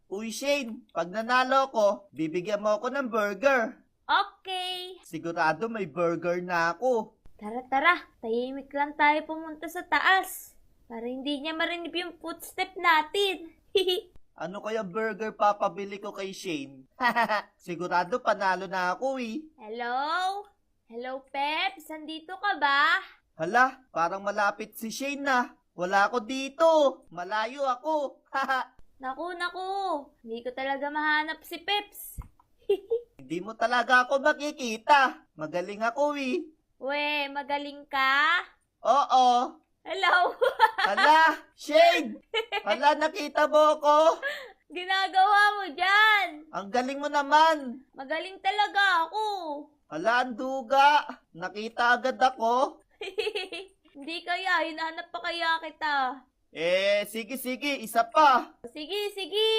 Uy Shane, pag nanalo ko, bibigyan mo ako ng burger. Okay. Sigurado may burger na ako. Tara, tahimik lang tayo pumunta sa taas. Para hindi niya marinig yung footstep natin. Ano kaya burger papabili ko kay Shane? Sigurado panalo na ako eh. Hello? Hello, Peps? Andito ka ba? Hala, parang malapit si Shane na. Wala ako dito. Malayo ako. Naku. Hindi ko talaga mahanap si Peps. Hindi mo talaga ako makikita. Magaling ako eh. We, magaling ka? Oo. Hello? Hala, Shane! Hala, nakita mo ako? Ginagawa mo dyan? Ang galing mo naman. Magaling talaga ako. Hala, ang duga. Nakita agad ako. Hindi kaya, hinahanap pa kaya kita. Sige, isa pa. Sige.